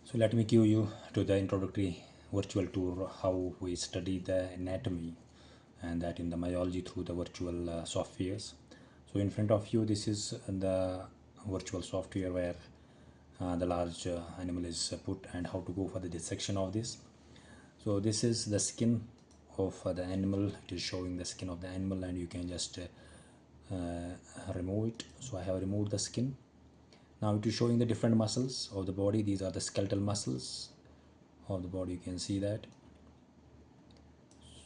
So let me give you to the introductory virtual tour how we study the anatomy and that in the myology through the virtual softwares. So in front of you, this is the virtual software where the large animal is put and how to go for the dissection of this. So this is the skin of the animal. It is showing the skin of the animal and you can just remove it. So I have removed the skin. Now it is showing the different muscles of the body. These are the skeletal muscles of the body. You can see that.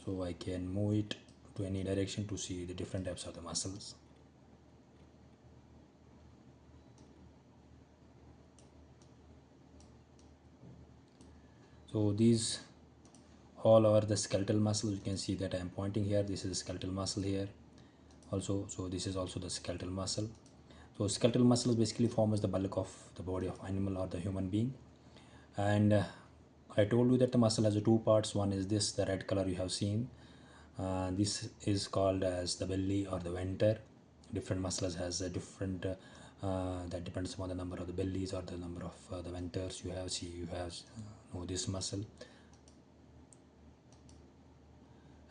So I can move it to any direction to see the different types of the muscles. So these all are the skeletal muscles. You can see that I am pointing here. This is skeletal muscle here also. So this is also the skeletal muscle. So skeletal muscles basically forms the bulk of the body of animal or the human being. And I told you that the muscle has two parts. One is this, the red color you have seen. This is called as the belly or the venter. Different muscles has a different that depends upon the number of the bellies or the number of the venters you have. See, you have this muscle.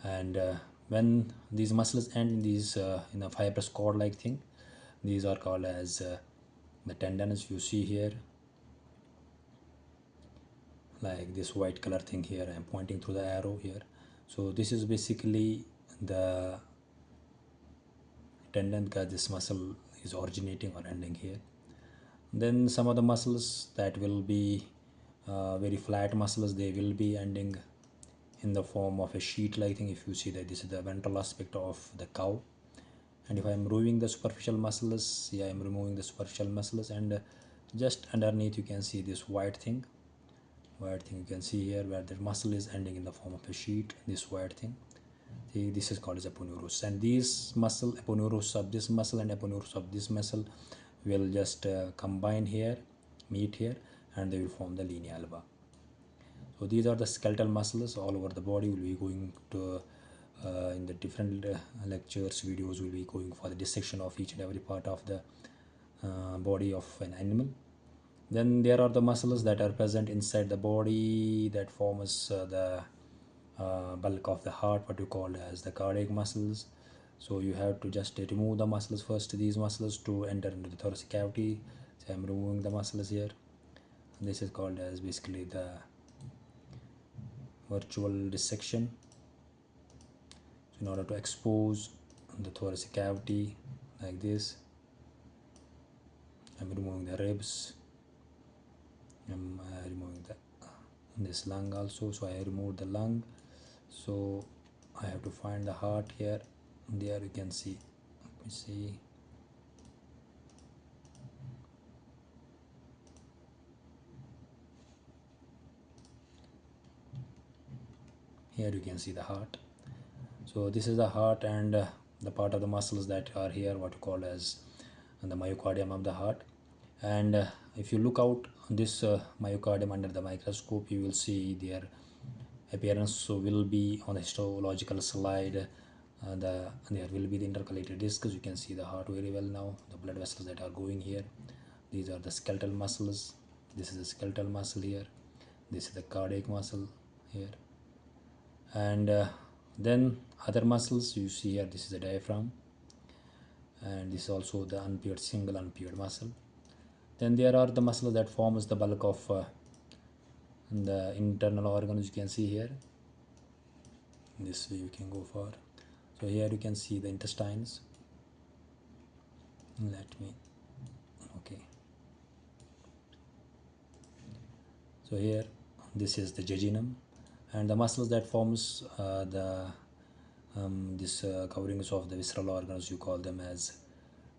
And when these muscles end in these in a fibrous cord like thing, these are called as the tendons you see here, like this white color thing here. I'm pointing through the arrow here. So this is basically the tendon because this muscle is originating or ending here. Then some of the muscles that will be very flat muscles, they will be ending in the form of a sheet like thing. If you see that this is the ventral aspect of the cow, and if I am removing the superficial muscles, yeah, I am removing the superficial muscles, and just underneath you can see this white thing you can see here where the muscle is ending in the form of a sheet. This white thing, see, this is called as aponeurosis, and these muscle, aponeurosis of this muscle and aponeurosis of this muscle, will just combine here, meet here, and they will form the linea alba. So these are the skeletal muscles all over the body. Will be going to in the different lectures videos, will be going for the dissection of each and every part of the body of an animal. Then there are the muscles that are present inside the body that forms the bulk of the heart, what you call as the cardiac muscles. So you have to just remove the muscles first, these muscles to enter into the thoracic cavity. So I'm removing the muscles here. This is called as basically the virtual dissection. So in order to expose the thoracic cavity like this, I'm removing the ribs. I'm removing this lung also. So I removed the lung. So I have to find the heart here. There you can see. Let me see. Here you can see the heart. So this is the heart, and the part of the muscles that are here, what you call as the myocardium of the heart. And if you look out this myocardium under the microscope, you will see their appearance. So will be on the histological slide. There will be the intercalated discs. You can see the heart very well now, the blood vessels that are going here. These are the skeletal muscles. This is the skeletal muscle here. This is the cardiac muscle here. And then other muscles you see here, this is the diaphragm, and this is also the unpaired, single unpaired muscle. Then there are the muscles that forms the bulk of the internal organs. You can see here, this way you can go for. So here you can see the intestines. Let me, okay. So here, this is the jejunum, and the muscles that forms the this coverings of the visceral organs, you call them as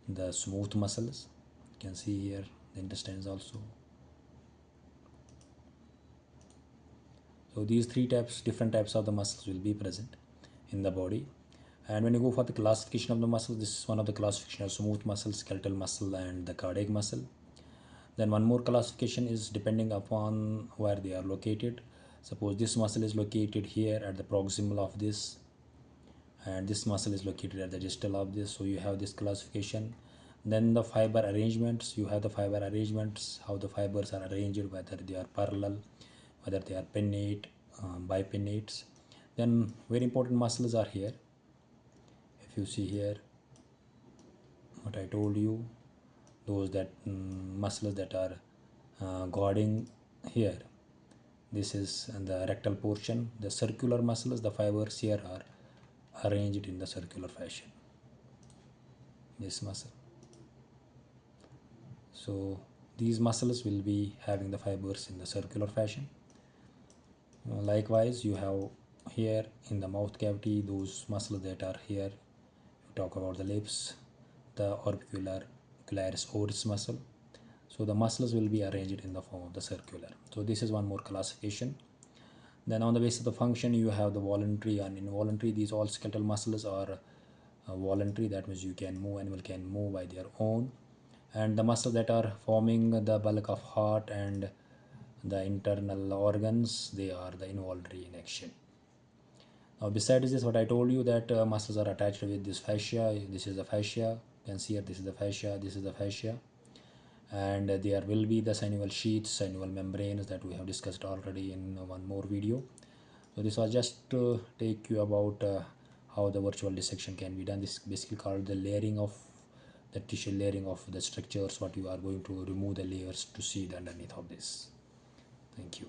the smooth muscles. You can see here the intestines also. So these different types of the muscles will be present in the body. And when you go for the classification of the muscles, this is one of the classification of smooth muscle, skeletal muscle, and the cardiac muscle. Then one more classification is depending upon where they are located. Suppose this muscle is located here at the proximal of this, and this muscle is located at the distal of this. So you have this classification. Then the fiber arrangements, you have the fiber arrangements, how the fibers are arranged, whether they are parallel, whether they are pinnate, bipinnates. Then very important muscles are here. If you see here what I told you, those that muscles that are guarding here, this is the rectal portion. The circular muscles, the fibers here are arranged in the circular fashion, this muscle. So these muscles will be having the fibers in the circular fashion. Likewise, you have here in the mouth cavity those muscles that are here. You talk about the lips, the orbicularis oris muscle. So the muscles will be arranged in the form of the circular. So this is one more classification. Then on the basis of the function, you have the voluntary and involuntary. These all skeletal muscles are voluntary, that means you can move, animal can move by their own. And the muscles that are forming the bulk of heart and the internal organs, they are the involuntary in action. Now besides this, what I told you, that muscles are attached with this fascia. This is the fascia, you can see here, this is the fascia, this is the fascia. And there will be the synovial sheaths, synovial membranes that we have discussed already in one more video. So this was just to take you about how the virtual dissection can be done. This is basically called the layering of the tissue, layering of the structures, what you are going to remove the layers to see the underneath of this. Thank you.